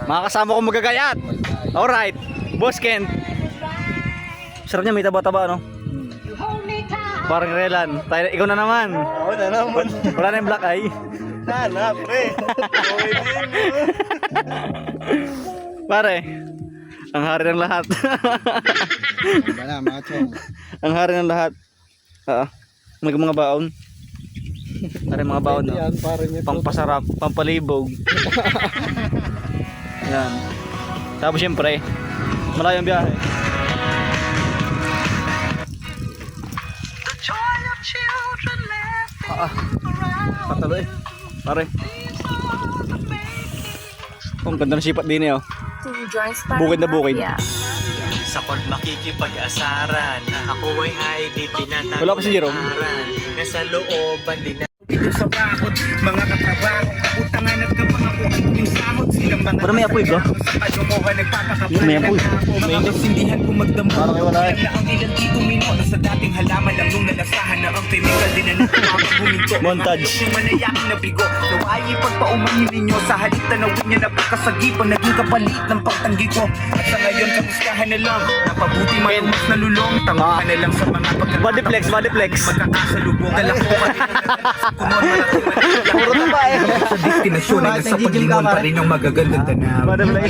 Mga kasama ko magagayat. Alright, Boss Kent. Sarap niya, may taba-taba, no? Parang relan. Tayo, ikaw na naman. Ako na naman. Wala na yung black eye. Sana, pre. Okay din. Pare, ang hari ng lahat. Wala, mga chong. Ang hari ng lahat. Oo. May mga baon. Pare, mga baon, no? Yan, parang ito. Pampasarap, pampalibog. Yan. Tapos syempre, malayong biyahe. Patalo eh. Pare. Oh, ang ganda ng sipat din eh, oh. Bukid na bukid. Sa pag makikipag-asaran, ako ay di tinatanggaran. Wala pa si Jerome. Nasa looban din na. Dito sa bakod, mga katrabaho, utangan at kapangakuhan yung sahod silang mga Pero may apoy ba? sa kalumuhan nagpapakapalan May apoy. mga kasindihan kung magdamo. Parang may wala eh. Alam na ang ilan dito mino na sa dating halaman lang nung nalasahan na ang chemical din na nakapaghuminto. Montage. Yung manayaking na bigo, naway ipagpaumanin ninyo sa halip tanawin niya na pagkasagipan naging kapalit ng pagtanggi ko. At sa ngayon kamustahan na lang, napabuti man mas nalulong, tama na lang sa mga pagkakataon. Body flex, body flex. Magkakasalubong, dala ko kanina kumon malaki Puro na ba eh? sa destinasyon ay nasa paglingon pa rin ang magagandang tanawin. Body flex.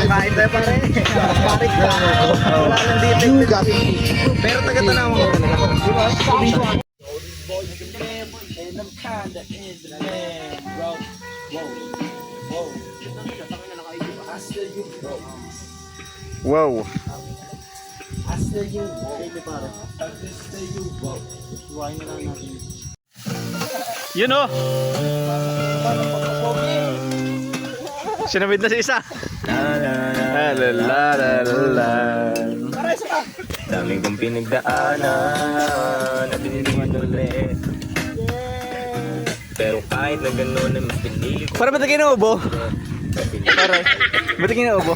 Kain tayo, pare. Parik ka. Wala lang dito. Pero taga-tanaw mo. Wow. Yun oh. Sinabit na si isa. Daming kong pinagdaanan at tinitingan ulit. Pero kahit na gano'n na mas pinili ko. Para ba't kinaubo? Pare, ba't kinaubo?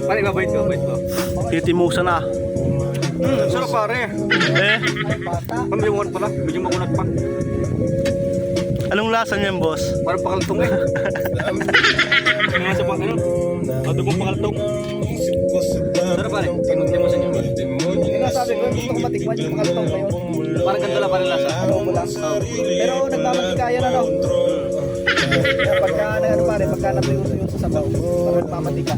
Pare, babait ko. Titimusa na. Sarap, pare. Eh, Pambiwangan pala. Medyo makunat pa. anong lasa niyan, boss? Parang pakaltong eh. Kaya sa pang ano? Ano pong pakaltong? Sarap, pare. Timusan niyo. Sabi ko, gusto ko matikman yung pakaltong ngayon. Parang ganda lang, parang lasa. Adobo lang. Pero nagmamatika yan ano. Pagka ano pare, pagka natuyo yung sa sabaw, parang nagmamatika.